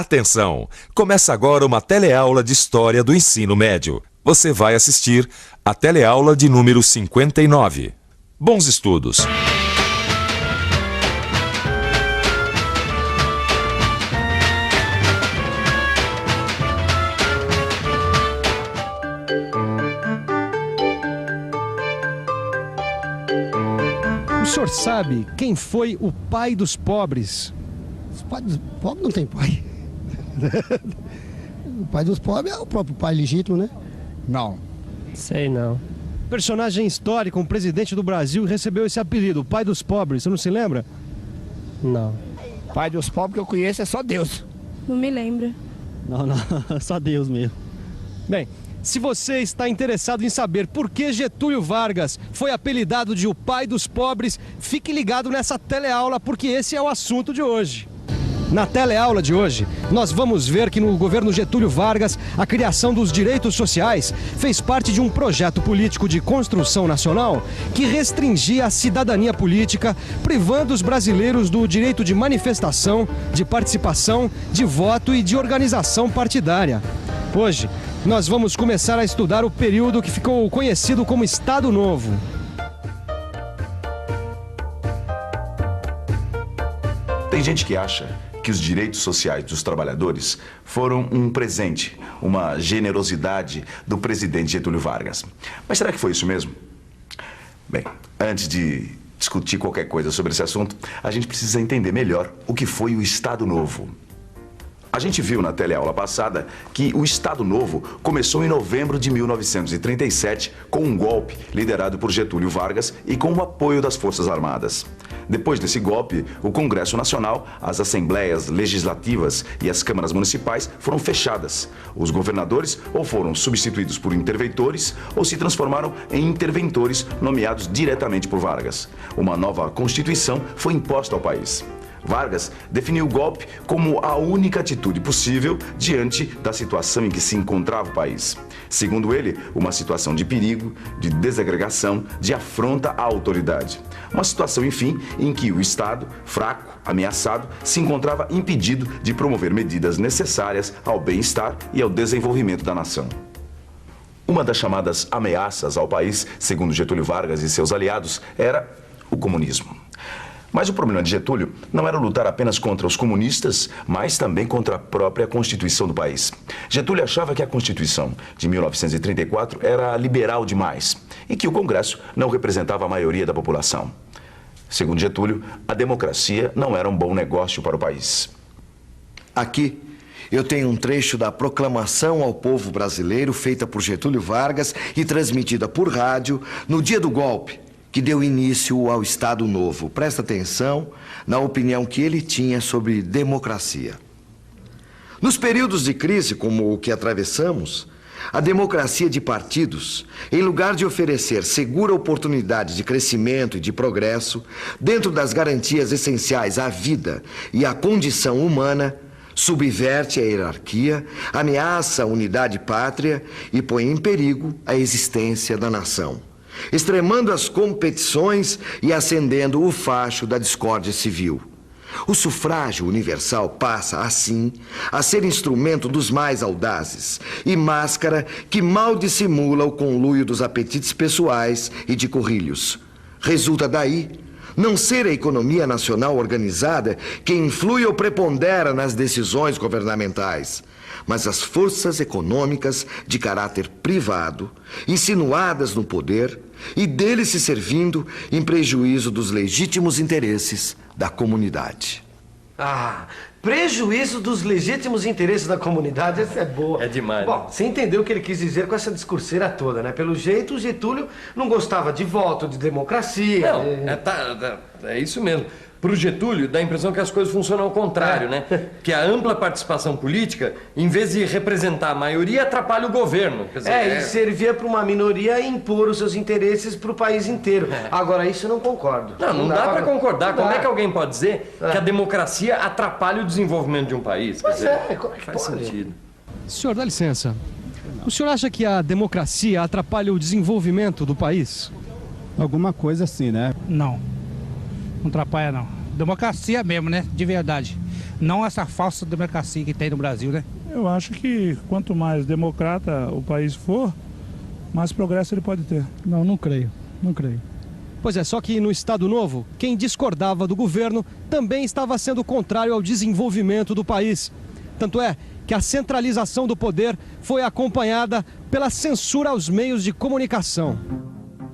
Atenção! Começa agora uma teleaula de História do Ensino Médio. Você vai assistir a teleaula de número 59. Bons estudos! O senhor sabe quem foi o pai dos pobres? Os pais dos pobres não tem pai. O pai dos pobres é o próprio pai legítimo, né? Não. Sei não. Personagem histórico, um presidente do Brasil, recebeu esse apelido, o pai dos pobres. Você não se lembra? Não. Pai dos pobres que eu conheço é só Deus. Não me lembro. Não, só Deus mesmo. Bem, se você está interessado em saber por que Getúlio Vargas foi apelidado de o pai dos pobres, fique ligado nessa teleaula, porque esse é o assunto de hoje. Na teleaula de hoje, nós vamos ver que no governo Getúlio Vargas, a criação dos direitos sociais fez parte de um projeto político de construção nacional que restringia a cidadania política, privando os brasileiros do direito de manifestação, de participação, de voto e de organização partidária. Hoje, nós vamos começar a estudar o período que ficou conhecido como Estado Novo. Tem gente que acha que os direitos sociais dos trabalhadores foram um presente, uma generosidade do presidente Getúlio Vargas. Mas será que foi isso mesmo? Bem, antes de discutir qualquer coisa sobre esse assunto, a gente precisa entender melhor o que foi o Estado Novo. A gente viu na teleaula passada que o Estado Novo começou em novembro de 1937 com um golpe liderado por Getúlio Vargas e com o apoio das Forças Armadas. Depois desse golpe, o Congresso Nacional, as Assembleias Legislativas e as câmaras municipais foram fechadas. Os governadores ou foram substituídos por interventores ou se transformaram em interventores nomeados diretamente por Vargas. Uma nova Constituição foi imposta ao país. Vargas definiu o golpe como a única atitude possível diante da situação em que se encontrava o país. Segundo ele, uma situação de perigo, de desagregação, de afronta à autoridade. Uma situação, enfim, em que o Estado, fraco, ameaçado, se encontrava impedido de promover medidas necessárias ao bem-estar e ao desenvolvimento da nação. Uma das chamadas ameaças ao país, segundo Getúlio Vargas e seus aliados, era o comunismo. Mas o problema de Getúlio não era lutar apenas contra os comunistas, mas também contra a própria Constituição do país. Getúlio achava que a Constituição de 1934 era liberal demais e que o Congresso não representava a maioria da população. Segundo Getúlio, a democracia não era um bom negócio para o país. Aqui eu tenho um trecho da proclamação ao povo brasileiro feita por Getúlio Vargas e transmitida por rádio no dia do golpe, que deu início ao Estado Novo. Presta atenção na opinião que ele tinha sobre democracia. Nos períodos de crise como o que atravessamos, a democracia de partidos, em lugar de oferecer segura oportunidade de crescimento e de progresso, dentro das garantias essenciais à vida e à condição humana, subverte a hierarquia, ameaça a unidade pátria e põe em perigo a existência da nação, extremando as competições e acendendo o facho da discórdia civil. O sufrágio universal passa, assim, a ser instrumento dos mais audazes e máscara que mal dissimula o conluio dos apetites pessoais e de corrilhos. Resulta daí não ser a economia nacional organizada que influi ou prepondera nas decisões governamentais, mas as forças econômicas de caráter privado, insinuadas no poder e dele se servindo em prejuízo dos legítimos interesses da comunidade. Prejuízo dos legítimos interesses da comunidade, essa é boa. É demais. Bom, você entendeu o que ele quis dizer com essa discurseira toda, né? Pelo jeito, o Getúlio não gostava de voto, de democracia. Não, é isso mesmo. Pro Getúlio, dá a impressão que as coisas funcionam ao contrário, né? Que a ampla participação política, em vez de representar a maioria, atrapalha o governo. Quer dizer, e servia para uma minoria impor os seus interesses pro país inteiro. Agora, isso eu não concordo. Não dá para concordar. Não Como dá. é que alguém pode dizer que a democracia atrapalha o desenvolvimento de um país? Quer Pois dizer, é, como é que faz pode? sentido. Senhor, dá licença. O senhor acha que a democracia atrapalha o desenvolvimento do país? Alguma coisa assim, né? Não. Não atrapalha, não. democracia mesmo, né? De verdade. Não essa falsa democracia que tem no Brasil, né? Eu acho que quanto mais democrata o país for, mais progresso ele pode ter. Não creio. Pois é, só que no Estado Novo, quem discordava do governo também estava sendo contrário ao desenvolvimento do país. Tanto é que a centralização do poder foi acompanhada pela censura aos meios de comunicação.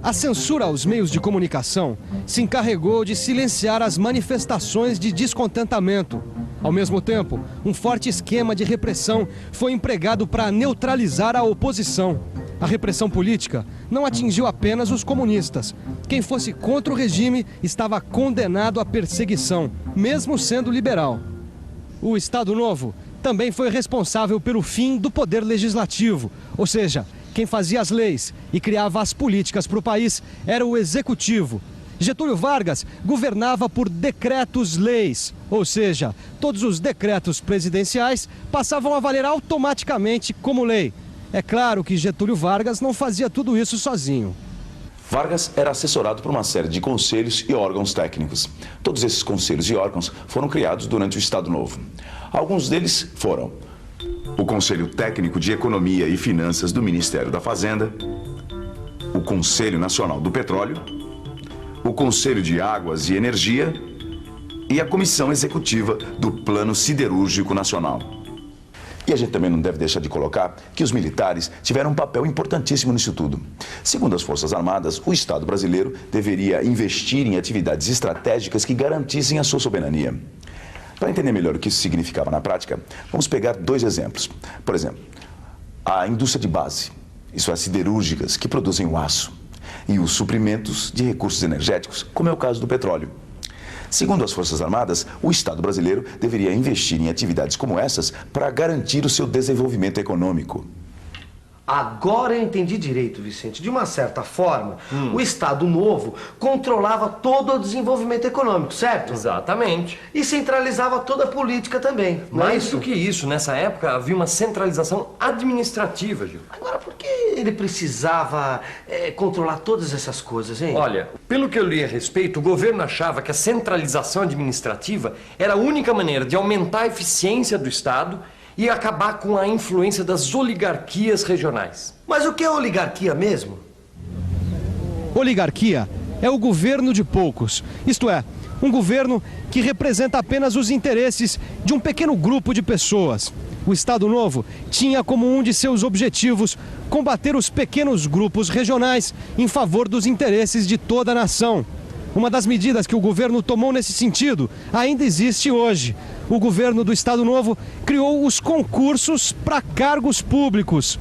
A censura aos meios de comunicação se encarregou de silenciar as manifestações de descontentamento. Ao mesmo tempo, um forte esquema de repressão foi empregado para neutralizar a oposição. A repressão política não atingiu apenas os comunistas. Quem fosse contra o regime estava condenado à perseguição, mesmo sendo liberal. O Estado Novo também foi responsável pelo fim do poder legislativo, ou seja, quem fazia as leis e criava as políticas para o país era o executivo. Getúlio Vargas governava por decretos-leis, ou seja, todos os decretos presidenciais passavam a valer automaticamente como lei. É claro que Getúlio Vargas não fazia tudo isso sozinho. Vargas era assessorado por uma série de conselhos e órgãos técnicos. Todos esses conselhos e órgãos foram criados durante o Estado Novo. Alguns deles foram o Conselho Técnico de Economia e Finanças do Ministério da Fazenda, o Conselho Nacional do Petróleo, o Conselho de Águas e Energia e a Comissão Executiva do Plano Siderúrgico Nacional. E a gente também não deve deixar de colocar que os militares tiveram um papel importantíssimo nisso tudo. Segundo as Forças Armadas, o Estado brasileiro deveria investir em atividades estratégicas que garantissem a sua soberania. Para entender melhor o que isso significava na prática, vamos pegar 2 exemplos. Por exemplo, a indústria de base, isso é, siderúrgicas, que produzem o aço, e os suprimentos de recursos energéticos, como é o caso do petróleo. Segundo as Forças Armadas, o Estado brasileiro deveria investir em atividades como essas para garantir o seu desenvolvimento econômico. Agora eu entendi direito, Vicente. De uma certa forma, o Estado Novo controlava todo o desenvolvimento econômico, certo? Exatamente. E centralizava toda a política também. Mais do que isso, nessa época havia uma centralização administrativa, Gil. Agora, por que ele precisava controlar todas essas coisas, hein? Olha, pelo que eu li a respeito, o governo achava que a centralização administrativa era a única maneira de aumentar a eficiência do Estado e acabar com a influência das oligarquias regionais. Mas o que é oligarquia mesmo? Oligarquia é o governo de poucos, isto é, um governo que representa apenas os interesses de um pequeno grupo de pessoas. O Estado Novo tinha como um de seus objetivos combater os pequenos grupos regionais em favor dos interesses de toda a nação. Uma das medidas que o governo tomou nesse sentido ainda existe hoje. O governo do Estado Novo criou os concursos para cargos públicos.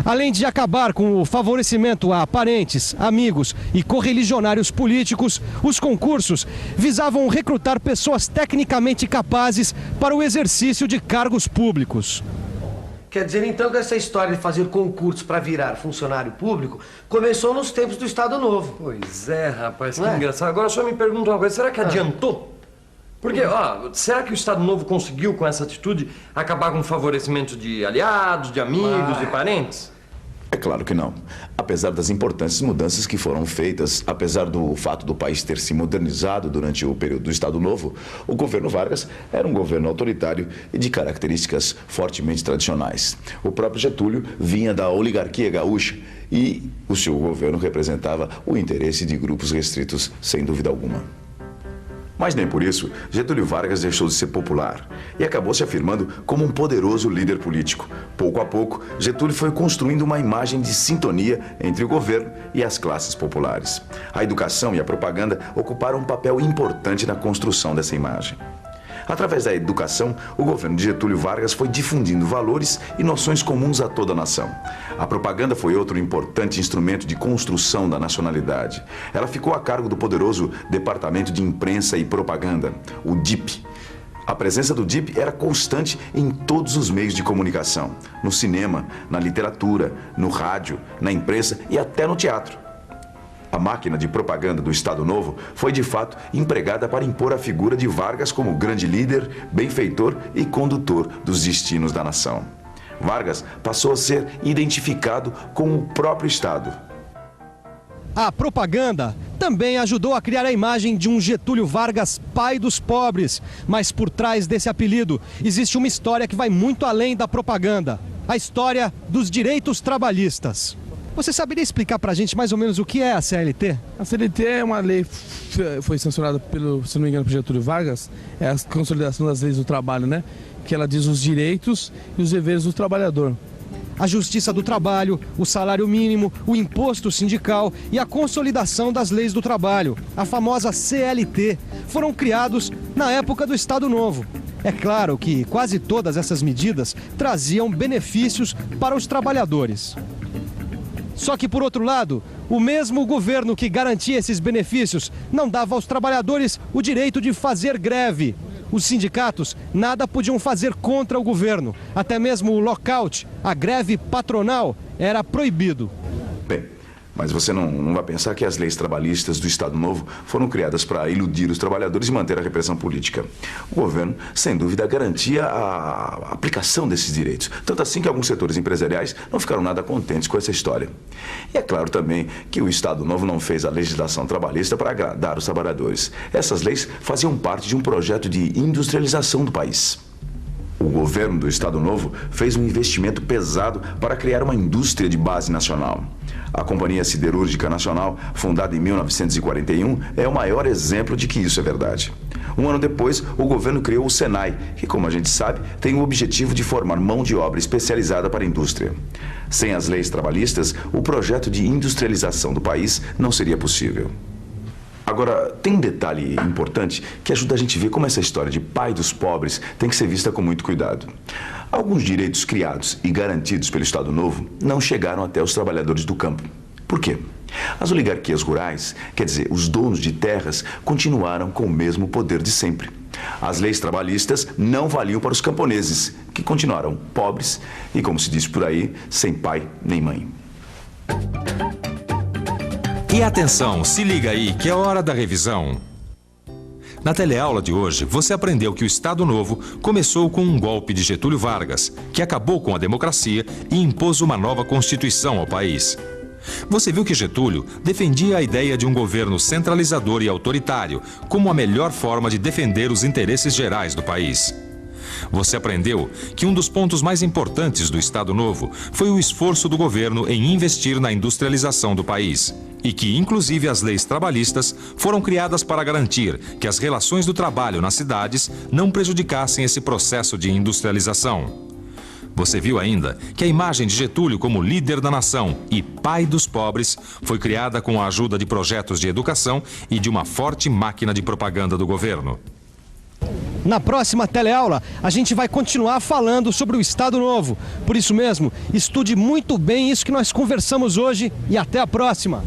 Além de acabar com o favorecimento a parentes, amigos e correligionários políticos, os concursos visavam recrutar pessoas tecnicamente capazes para o exercício de cargos públicos. Quer dizer, então, que essa história de fazer concurso para virar funcionário público começou nos tempos do Estado Novo. Pois é, rapaz, que engraçado. Agora só me pergunta uma coisa, será que adiantou? Porque, será que o Estado Novo conseguiu, com essa atitude, acabar com o favorecimento de aliados, de amigos, de parentes? É claro que não. Apesar das importantes mudanças que foram feitas, apesar do fato do país ter se modernizado durante o período do Estado Novo, o governo Vargas era um governo autoritário e de características fortemente tradicionais. O próprio Getúlio vinha da oligarquia gaúcha e o seu governo representava o interesse de grupos restritos, sem dúvida alguma. Mas nem por isso, Getúlio Vargas deixou de ser popular e acabou se afirmando como um poderoso líder político. Pouco a pouco, Getúlio foi construindo uma imagem de sintonia entre o governo e as classes populares. A educação e a propaganda ocuparam um papel importante na construção dessa imagem. Através da educação, o governo de Getúlio Vargas foi difundindo valores e noções comuns a toda a nação. A propaganda foi outro importante instrumento de construção da nacionalidade. Ela ficou a cargo do poderoso Departamento de Imprensa e Propaganda, o DIP. A presença do DIP era constante em todos os meios de comunicação, no cinema, na literatura, no rádio, na imprensa e até no teatro. A máquina de propaganda do Estado Novo foi, de fato, empregada para impor a figura de Vargas como grande líder, benfeitor e condutor dos destinos da nação. Vargas passou a ser identificado com o próprio Estado. A propaganda também ajudou a criar a imagem de um Getúlio Vargas, pai dos pobres. Mas por trás desse apelido existe uma história que vai muito além da propaganda. A história dos direitos trabalhistas. Você saberia explicar pra gente mais ou menos o que é a CLT? A CLT é uma lei que foi sancionada se não me engano, por Getúlio Vargas, é a consolidação das leis do trabalho, né? Que ela diz os direitos e os deveres do trabalhador. A justiça do trabalho, o salário mínimo, o imposto sindical e a consolidação das leis do trabalho, a famosa CLT, foram criados na época do Estado Novo. É claro que quase todas essas medidas traziam benefícios para os trabalhadores. Só que, por outro lado, o mesmo governo que garantia esses benefícios não dava aos trabalhadores o direito de fazer greve. Os sindicatos nada podiam fazer contra o governo. Até mesmo o lockout, a greve patronal, era proibido. Bem, mas você não vai pensar que as leis trabalhistas do Estado Novo foram criadas para iludir os trabalhadores e manter a repressão política. O governo, sem dúvida, garantia a aplicação desses direitos. Tanto assim que alguns setores empresariais não ficaram nada contentes com essa história. E é claro também que o Estado Novo não fez a legislação trabalhista para agradar os trabalhadores. Essas leis faziam parte de um projeto de industrialização do país. O governo do Estado Novo fez um investimento pesado para criar uma indústria de base nacional. A Companhia Siderúrgica Nacional, fundada em 1941, é o maior exemplo de que isso é verdade. Um ano depois, o governo criou o Senai, que, como a gente sabe, tem o objetivo de formar mão de obra especializada para a indústria. Sem as leis trabalhistas, o projeto de industrialização do país não seria possível. Agora, tem um detalhe importante que ajuda a gente a ver como essa história de pai dos pobres tem que ser vista com muito cuidado. Alguns direitos criados e garantidos pelo Estado Novo não chegaram até os trabalhadores do campo. Por quê? As oligarquias rurais, quer dizer, os donos de terras, continuaram com o mesmo poder de sempre. As leis trabalhistas não valiam para os camponeses, que continuaram pobres e, como se diz por aí, sem pai nem mãe. E atenção, se liga aí que é hora da revisão. Na teleaula de hoje, você aprendeu que o Estado Novo começou com um golpe de Getúlio Vargas, que acabou com a democracia e impôs uma nova Constituição ao país. Você viu que Getúlio defendia a ideia de um governo centralizador e autoritário como a melhor forma de defender os interesses gerais do país. Você aprendeu que um dos pontos mais importantes do Estado Novo foi o esforço do governo em investir na industrialização do país e que, inclusive, as leis trabalhistas foram criadas para garantir que as relações do trabalho nas cidades não prejudicassem esse processo de industrialização. Você viu ainda que a imagem de Getúlio como líder da nação e pai dos pobres foi criada com a ajuda de projetos de educação e de uma forte máquina de propaganda do governo. Na próxima teleaula, a gente vai continuar falando sobre o Estado Novo. Por isso mesmo, estude muito bem isso que nós conversamos hoje e até a próxima.